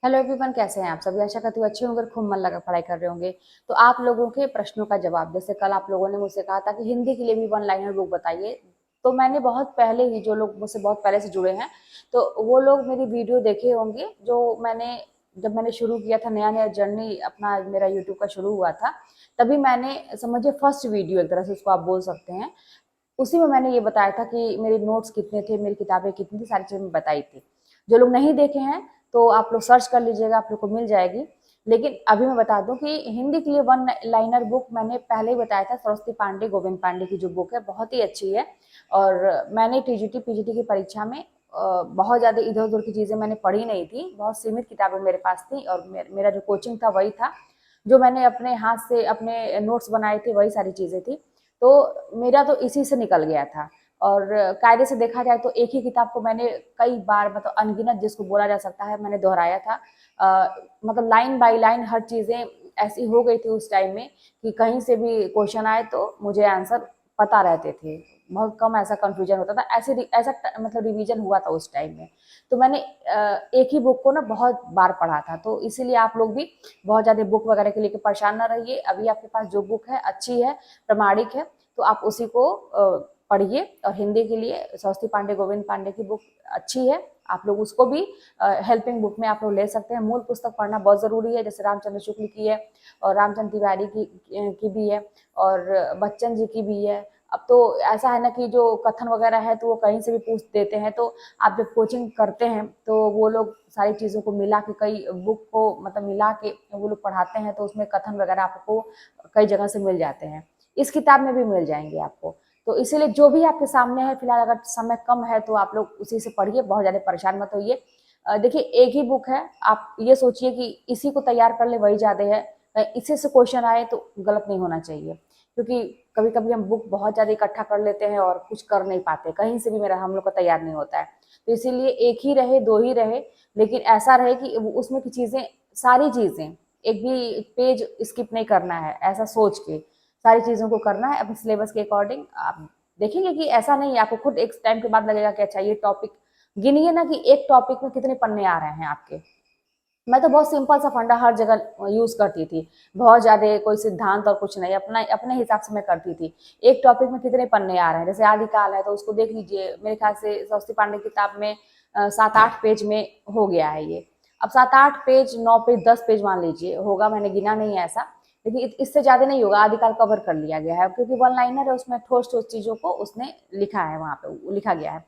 Hello everyone, कैसे हैं आप सभी। आशा करती हूँ अच्छे होंगे, खूब मन लगा पढ़ाई कर रहे होंगे। तो आप लोगों के प्रश्नों का जवाब, जैसे कल आप लोगों ने मुझसे कहा था कि हिंदी के लिए भी वन लाइनर बुक बताइए, तो मैंने बहुत पहले ही, जो लोग मुझसे बहुत पहले से जुड़े हैं तो वो लोग मेरी वीडियो देखे होंगे। जो मैंने जब मैंने शुरू किया था, नया नया जर्नी अपना मेरा यूट्यूब का शुरू हुआ था, तभी मैंने समझिए फर्स्ट वीडियो, एक तरह से उसको आप बोल सकते हैं, उसी में मैंने ये बताया था कि मेरे नोट्स कितने थे, मेरी किताबें कितनी थी, सारी चीज़ें मैं बताई थी। जो लोग नहीं देखे हैं तो आप लोग सर्च कर लीजिएगा, आप लोग को मिल जाएगी। लेकिन अभी मैं बता दूं कि हिंदी के लिए वन लाइनर बुक मैंने पहले ही बताया था, सरस्वती पांडे, गोविंद पांडे की जो बुक है बहुत ही अच्छी है। और मैंने टीजीटी पीजीटी की परीक्षा में बहुत ज़्यादा इधर उधर की चीज़ें मैंने पढ़ी नहीं थी, बहुत सीमित किताबें मेरे पास थी, और मेरा जो कोचिंग था वही था, जो मैंने अपने हाथ से अपने नोट्स बनाए थे वही सारी चीज़ें थी। तो मेरा तो इसी से निकल गया था। और कायदे से देखा जाए तो एक ही किताब को मैंने कई बार, मतलब अनगिनत जिसको बोला जा सकता है, मैंने दोहराया था। मतलब लाइन बाय लाइन हर चीज़ें ऐसी हो गई थी उस टाइम में कि कहीं से भी क्वेश्चन आए तो मुझे आंसर पता रहते थे। बहुत कम ऐसा कंफ्यूजन होता था, ऐसा मतलब रिवीजन हुआ था उस टाइम में। तो मैंने एक ही बुक को ना बहुत बार पढ़ा था, तो इसीलिए आप लोग भी बहुत ज़्यादा बुक वगैरह के लेके परेशान ना रहिए। अभी आपके पास जो बुक है अच्छी है, प्रमाणिक है, तो आप उसी को पढ़िए। और हिंदी के लिए सरस्वती पांडे, गोविंद पांडे की बुक अच्छी है, आप लोग उसको भी हेल्पिंग बुक में आप लोग ले सकते हैं। मूल पुस्तक पढ़ना बहुत ज़रूरी है, जैसे रामचंद्र शुक्ल की है और रामचंद्र तिवारी की भी है और बच्चन जी की भी है। अब तो ऐसा है ना कि जो कथन वगैरह है तो वो कहीं से भी पूछ देते हैं, तो आप जब कोचिंग करते हैं तो वो लोग सारी चीज़ों को मिला के, कई बुक को मतलब मिला के वो लोग पढ़ाते हैं, तो उसमें कथन वगैरह आपको कई जगह से मिल जाते हैं, इस किताब में भी मिल जाएंगे आपको। तो इसीलिए जो भी आपके सामने है फिलहाल, अगर समय कम है तो आप लोग उसी से पढ़िए, बहुत ज़्यादा परेशान मत होइए। देखिए एक ही बुक है, आप ये सोचिए कि इसी को तैयार कर ले वही ज़्यादा है। इसी से क्वेश्चन आए तो गलत नहीं होना चाहिए, क्योंकि कभी कभी हम बुक बहुत ज़्यादा इकट्ठा कर लेते हैं और कुछ कर नहीं पाते, कहीं से भी मेरा हम लोग का तैयार नहीं होता है। तो इसीलिए एक ही रहे, दो ही रहे, लेकिन ऐसा रहे कि उसमें की चीज़ें, सारी चीज़ें, एक भी पेज स्किप नहीं करना है, ऐसा सोच के सारी चीज़ों को करना है अपने सिलेबस के अकॉर्डिंग। आप देखेंगे कि ऐसा नहीं है, आपको खुद एक टाइम के बाद लगेगा कि अच्छा ये टॉपिक, गिनिए ना कि एक टॉपिक में कितने पन्ने आ रहे हैं आपके। मैं तो बहुत सिंपल सा फंडा हर जगह यूज करती थी, बहुत ज्यादा कोई सिद्धांत और कुछ नहीं, अपना अपने हिसाब से मैं करती थी। एक टॉपिक में कितने पन्ने आ रहे हैं, जैसे आदिकाल है तो उसको देख लीजिए, मेरे ख्याल से सरस्वती पांडे की किताब में 7-8 पेज में हो गया है ये। अब 7-8 पेज, 9 पेज, 10 पेज मान लीजिए होगा, मैंने गिना नहीं है ऐसा, लेकिन इससे ज्यादा नहीं होगा। आदिकाल कवर कर लिया गया है, क्योंकि वन लाइनर है, उसमें ठोस ठोस चीजों को उसने लिखा है, वहां पे लिखा गया है।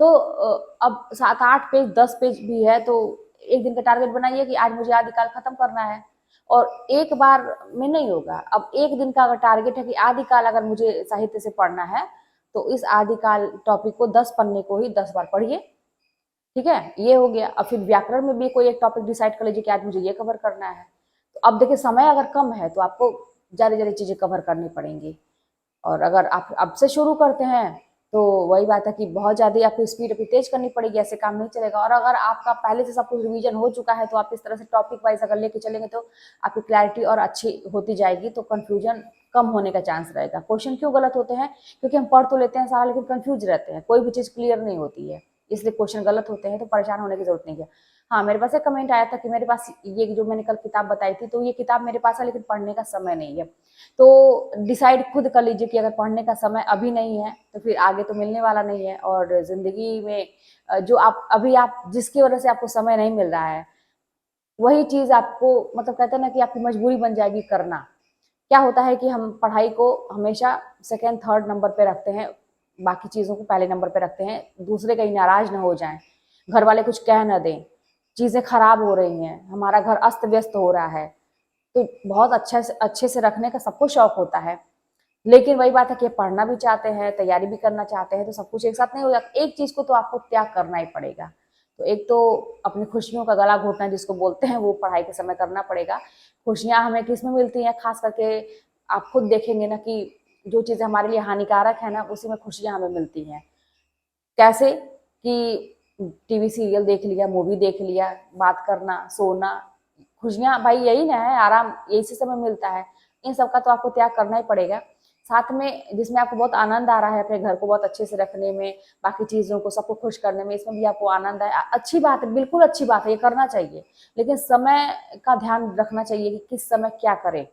तो अब 7-8 पेज, 10 पेज भी है, तो एक दिन का टारगेट बनाइए कि आज मुझे आदिकाल खत्म करना है। और एक बार में नहीं होगा, अब एक दिन का अगर टारगेट है कि आदिकाल अगर मुझे साहित्य से पढ़ना है, तो इस आदिकाल टॉपिक को 10 पन्ने को ही 10 बार पढ़िए। ठीक है, ये हो गया। अब फिर व्याकरण में भी कोई एक टॉपिक डिसाइड कर लीजिए कि आज मुझे ये कवर करना है। तो अब देखिए समय अगर कम है तो आपको ज्यादा ज्यादा चीजें कवर करनी पड़ेंगी। और अगर आप अब से शुरू करते हैं तो वही बात है कि बहुत ज़्यादा आपको स्पीड अभी तेज करनी पड़ेगी, ऐसे काम नहीं चलेगा। और अगर आपका पहले से सब कुछ रिवीजन हो चुका है तो आप इस तरह से टॉपिक वाइज अगर लेके चलेंगे तो आपकी क्लैरिटी और अच्छी होती जाएगी, तो कंफ्यूजन कम होने का चांस रहेगा। क्वेश्चन क्यों गलत होते हैं? क्योंकि हम पढ़ तो लेते हैं सारा, लेकिन कंफ्यूज रहते हैं, कोई भी चीज़ क्लियर नहीं होती है, इसलिए क्वेश्चन गलत होते हैं। तो परेशान होने की जरूरत नहीं है। हाँ, मेरे पास एक कमेंट आया था कि मेरे पास ये जो मैंने कल किताब बताई थी, तो ये किताब मेरे पास है लेकिन पढ़ने का समय नहीं है। तो डिसाइड खुद कर लीजिए कि अगर पढ़ने का समय अभी नहीं है तो फिर आगे तो मिलने वाला नहीं है। और जिंदगी में जो आप जिसकी वजह से आपको समय नहीं मिल रहा है, वही चीज आपको, मतलब कहते हैं ना कि आपकी मजबूरी बन जाएगी करना। क्या होता है कि हम पढ़ाई को हमेशा सेकेंड थर्ड नंबर पे रखते हैं, बाकी चीजों को पहले नंबर पे रखते हैं, दूसरे कहीं नाराज ना हो जाएं, घर वाले कुछ कह ना दें, चीजें खराब हो रही हैं, हमारा घर अस्त व्यस्त हो रहा है। तो बहुत अच्छे से रखने का सबको शौक होता है, लेकिन वही बात है कि पढ़ना भी चाहते हैं, तैयारी भी करना चाहते हैं, तो सब कुछ एक साथ नहीं हो जाता। एक चीज को तो आपको त्याग करना ही पड़ेगा। तो एक तो अपनी खुशियों का गला घोटना जिसको बोलते हैं, वो पढ़ाई के समय करना पड़ेगा। खुशियां हमें किस में मिलती हैं? खास करके आप खुद देखेंगे ना कि जो चीजें हमारे लिए हानिकारक है ना, उसी में खुशियां हमें मिलती हैं। कैसे? कि टीवी सीरियल देख लिया, मूवी देख लिया, बात करना, सोना, खुशियां भाई यही ना है, आराम यही से समय मिलता है। इन सब का तो आपको त्याग करना ही पड़ेगा। साथ में जिसमें आपको बहुत आनंद आ रहा है अपने घर को बहुत अच्छे से रखने में, बाकी चीज़ों को सबको खुश करने में, इसमें भी आपको आनंद है, अच्छी बात है, बिल्कुल अच्छी बात है, ये करना चाहिए। लेकिन समय का ध्यान रखना चाहिए कि किस समय क्या करें।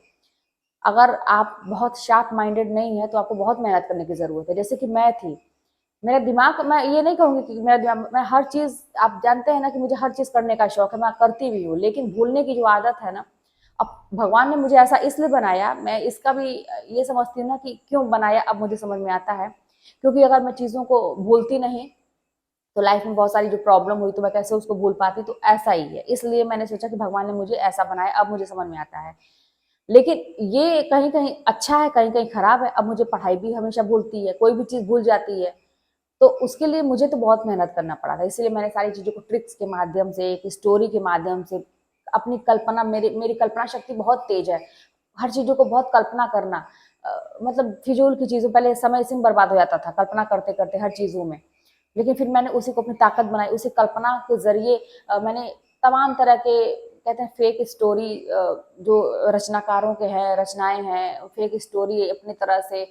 अगर आप बहुत शार्प माइंडेड नहीं है तो आपको बहुत मेहनत करने की ज़रूरत है। जैसे कि मैं थी, मेरा दिमाग, मैं ये नहीं कहूँगी कि मेरा दिमाग, मैं हर चीज़, आप जानते हैं ना कि मुझे हर चीज़ करने का शौक है, मैं करती भी हूँ, लेकिन भूलने की जो आदत है ना, अब भगवान ने मुझे ऐसा इसलिए बनाया, मैं इसका भी ये समझती हूँ ना कि क्यों बनाया, अब मुझे समझ में आता है। क्योंकि अगर मैं चीज़ों को भूलती नहीं तो लाइफ में बहुत सारी जो प्रॉब्लम हुई तो मैं कैसे उसको भूल पाती, तो ऐसा ही है। इसलिए मैंने सोचा कि भगवान ने मुझे ऐसा बनाया, अब मुझे समझ में आता है। लेकिन ये कहीं कहीं अच्छा है, कहीं कहीं खराब है। अब मुझे पढ़ाई भी हमेशा भूलती है, कोई भी चीज़ भूल जाती है, तो उसके लिए मुझे तो बहुत मेहनत करना पड़ा था। इसलिए मैंने सारी चीज़ों को ट्रिक्स के माध्यम से, एक स्टोरी के माध्यम से, अपनी कल्पना, मेरी मेरी कल्पना शक्ति बहुत तेज है। हर चीज़ों को बहुत कल्पना करना, मतलब फिजूल की चीज़ों, पहले समय इसी में बर्बाद हो जाता था कल्पना करते करते हर चीज़ों में। लेकिन फिर मैंने उसी को अपनी ताकत बनाई, उसी कल्पना के ज़रिए मैंने तमाम तरह के, कहते हैं फेक स्टोरी, जो रचनाकारों के हैं, रचनाएँ हैं, फेक स्टोरी अपनी तरह से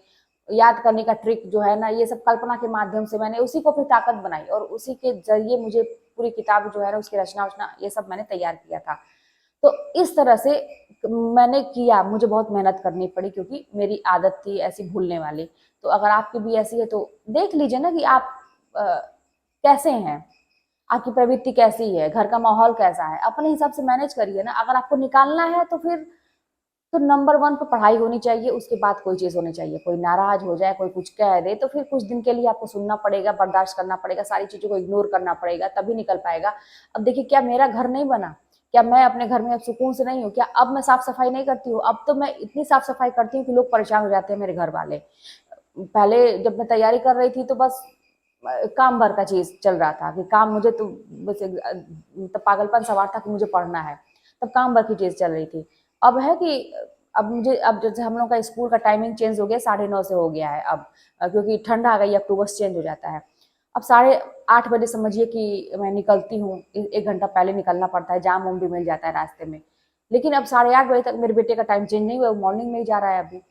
याद करने का ट्रिक जो है ना, ये सब कल्पना के माध्यम से मैंने उसी को अपनी ताकत बनाई और उसी के ज़रिए मुझे पूरी किताब जो है ना, उसकी रचना-वचना ये सब मैंने तैयार किया था। तो इस तरह से मैंने किया, मुझे बहुत मेहनत करनी पड़ी क्योंकि मेरी आदत थी ऐसी भूलने वाली। तो अगर आपकी भी ऐसी है तो देख लीजिए ना कि आप अ, कैसे हैं, आपकी प्रवृत्ति कैसी है, घर का माहौल कैसा है, अपने हिसाब से मैनेज करिए ना। अगर आपको निकालना है तो फिर तो नंबर 1 पे पढ़ाई होनी चाहिए, उसके बाद कोई चीज़ होनी चाहिए। कोई नाराज़ हो जाए, कोई कुछ कह दे, तो फिर कुछ दिन के लिए आपको सुनना पड़ेगा, बर्दाश्त करना पड़ेगा, सारी चीज़ों को इग्नोर करना पड़ेगा, तभी निकल पाएगा। अब देखिए, क्या मेरा घर नहीं बना? क्या मैं अपने घर में अब सुकून से नहीं हूँ? क्या अब मैं साफ-सफाई नहीं करती हूँ? अब तो मैं इतनी साफ-सफाई करती हूँ कि लोग परेशान हो जाते हैं, मेरे घर वाले। पहले जब मैं तैयारी कर रही थी तो बस काम भर का चीज़ चल रहा था कि काम, मुझे तो बस मतलब पागलपन सवार था कि मुझे पढ़ना है, तब काम भर की चीज़ चल रही थी। अब है कि अब मुझे, अब जैसे हम लोग का स्कूल का टाइमिंग चेंज हो गया, 9:30 से हो गया है अब, क्योंकि ठंड आ गई, अक्टूबर से चेंज हो जाता है। अब 8:30 बजे समझिए कि मैं निकलती हूँ, 1 घंटा पहले निकलना पड़ता है, जाम-वाम भी मिल जाता है रास्ते में। लेकिन अब 8:30 बजे तक मेरे बेटे का टाइम चेंज नहीं हुआ, वो मॉर्निंग में ही जा रहा है अभी।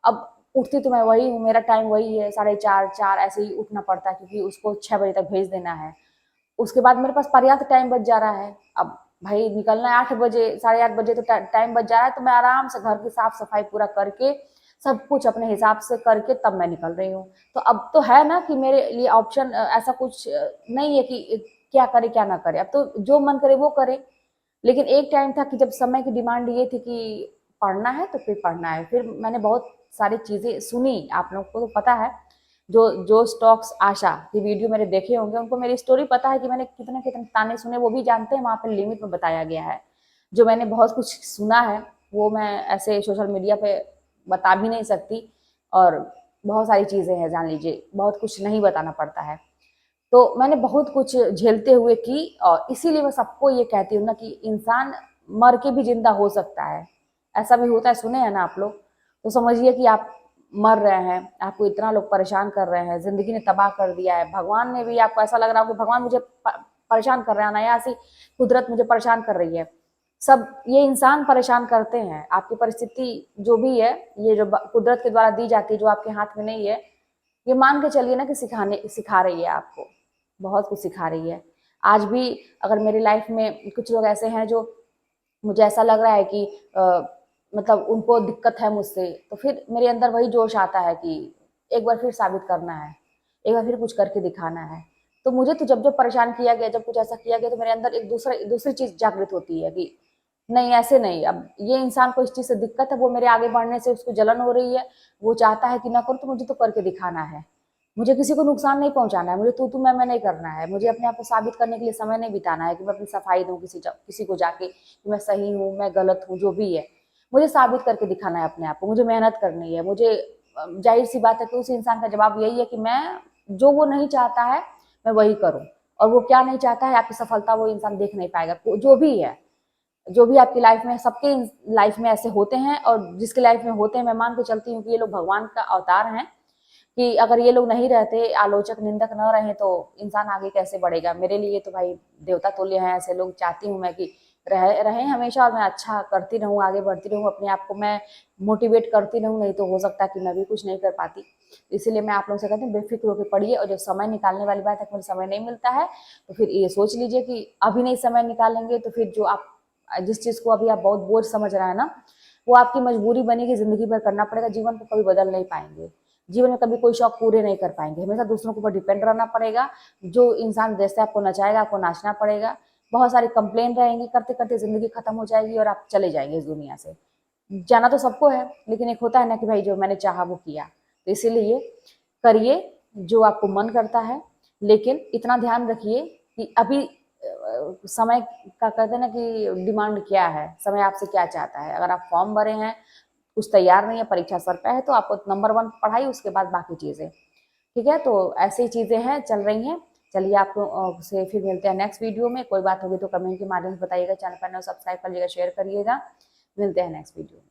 अब उठती तो मैं वही हूँ, मेरा टाइम वही है, 4:30 4 ऐसे ही उठना पड़ता है क्योंकि उसको 6 बजे तक भेज देना है। उसके बाद मेरे पास पर्याप्त टाइम बच जा रहा है। अब भाई निकलना है 8 बजे, 8:30 बजे तो टाइम बच जा रहा है, तो मैं आराम से घर की साफ-सफाई पूरा करके, सब कुछ अपने हिसाब से करके तब मैं निकल रही हूँ। तो अब तो है ना कि मेरे लिए ऑप्शन ऐसा कुछ नहीं है कि क्या करे, क्या ना करे। अब तो जो मन करे वो करे। लेकिन एक टाइम था कि जब समय की डिमांड ये थी कि पढ़ना है तो फिर पढ़ना है। फिर मैंने बहुत सारी चीज़ें सुनी, आप लोगों को तो पता है, जो जो स्टॉक्स आशा की वीडियो मेरे देखे होंगे, उनको मेरी स्टोरी पता है कि मैंने कितने-कितने ताने सुने, वो भी जानते हैं, वहाँ पे लिमिट में बताया गया है। जो मैंने बहुत कुछ सुना है, वो मैं ऐसे सोशल मीडिया पे बता भी नहीं सकती, और बहुत सारी चीज़ें हैं, जान लीजिए, बहुत कुछ नहीं बताना पड़ता है। तो मैंने बहुत कुछ झेलते हुए की, और इसीलिए मैं सबको ये कहती हूँ ना कि इंसान मर के भी जिंदा हो सकता है। ऐसा भी होता है, सुने हैं ना आप लोग? तो समझिए कि आप मर रहे हैं, आपको इतना लोग परेशान कर रहे हैं, जिंदगी ने तबाह कर दिया है, भगवान ने भी, आपको ऐसा लग रहा हो कि भगवान मुझे परेशान कर रहे हैं, अनायास ही कुदरत मुझे परेशान कर रही है। सब ये इंसान परेशान करते हैं। आपकी परिस्थिति जो भी है, ये जो कुदरत के द्वारा दी जाती है, जो आपके हाथ में नहीं है, ये मान के चलिए ना कि सिखा रही है आपको, बहुत कुछ सिखा रही है। आज भी अगर मेरी लाइफ में कुछ लोग ऐसे हैं जो, मुझे ऐसा लग रहा है कि मतलब उनको दिक्कत है मुझसे, तो फिर मेरे अंदर वही जोश आता है कि एक बार फिर साबित करना है, एक बार फिर कुछ करके दिखाना है। तो मुझे तो जब जब परेशान किया गया, जब कुछ ऐसा किया गया, तो मेरे अंदर एक दूसरी चीज जागृत होती है कि नहीं, ऐसे नहीं। अब ये इंसान को इस चीज से दिक्कत है, वो मेरे आगे बढ़ने से उसको जलन हो रही है, वो चाहता है कि ना करो, तो मुझे तो करके दिखाना है। मुझे किसी को नुकसान नहीं पहुंचाना है, मुझे तू मैं नहीं करना है, मुझे अपने आप को साबित करने के लिए समय नहीं बिताना है कि मैं अपनी सफाई दूं किसी को जाके कि मैं सही हूँ, मैं गलत हूँ, जो भी है। मुझे साबित करके दिखाना है अपने आप को, मुझे मेहनत करनी है। मुझे जाहिर सी बात है कि उस इंसान का जवाब यही है कि मैं, जो वो नहीं चाहता है मैं वही करूँ, और वो क्या नहीं चाहता है, आपकी सफलता वो इंसान देख नहीं पाएगा। जो भी है, जो भी आपकी लाइफ में, सबके लाइफ में ऐसे होते हैं, और जिसके लाइफ में होते हैं, मैं मान के चलती हूँ कि ये लोग भगवान का अवतार हैं, कि अगर ये लोग नहीं रहते, आलोचक निंदक न रहे, तो इंसान आगे कैसे बढ़ेगा। मेरे लिए तो भाई देवता तुल्य हैं ऐसे लोग। चाहती हूँ मैं कि रहे हमेशा, और मैं अच्छा करती रहूँ, आगे बढ़ती रहूँ, अपने आप को मैं मोटिवेट करती रहूँ, नहीं तो हो सकता है कि मैं भी कुछ नहीं कर पाती। इसीलिए मैं आप लोगों से कहती हूँ बेफिक्र होकर पढ़िए, और जब समय निकालने वाली बात है कि मुझे समय नहीं मिलता है, तो फिर ये सोच लीजिए कि अभी नहीं समय निकालेंगे तो फिर जो आप जिस चीज़ को अभी आप बहुत बोझ समझ रहे हैं ना, वो आपकी मजबूरी बनेगी, ज़िंदगी भर करना पड़ेगा, जीवन को कभी बदल नहीं पाएंगे, जीवन में कभी कोई शौक पूरे नहीं कर पाएंगे, हमेशा दूसरों के ऊपर डिपेंड रहना पड़ेगा। जो इंसान जैसे आपको नचाएगा आपको नाचना पड़ेगा। बहुत सारी कंप्लेन रहेंगी, करते करते ज़िंदगी खत्म हो जाएगी और आप चले जाएंगे इस दुनिया से। जाना तो सबको है, लेकिन एक होता है ना कि भाई जो मैंने चाहा वो किया। तो इसीलिए करिए जो आपको मन करता है, लेकिन इतना ध्यान रखिए कि अभी समय का कहते हैं ना कि डिमांड क्या है, समय आपसे क्या चाहता है। अगर आप फॉर्म भरे हैं, कुछ तैयार नहीं है, परीक्षा सर पे है, तो आपको नंबर 1 पढ़ाई, उसके बाद बाकी चीज़ें। ठीक है, तो ऐसी ही चीज़ें हैं, चल रही हैं। चलिए आप से फिर मिलते हैं नेक्स्ट वीडियो में। कोई बात होगी तो कमेंट के माध्यम से बताइएगा, चैनल पर नए सब्सक्राइब करिएगा, शेयर करिएगा। मिलते हैं नेक्स्ट वीडियो में।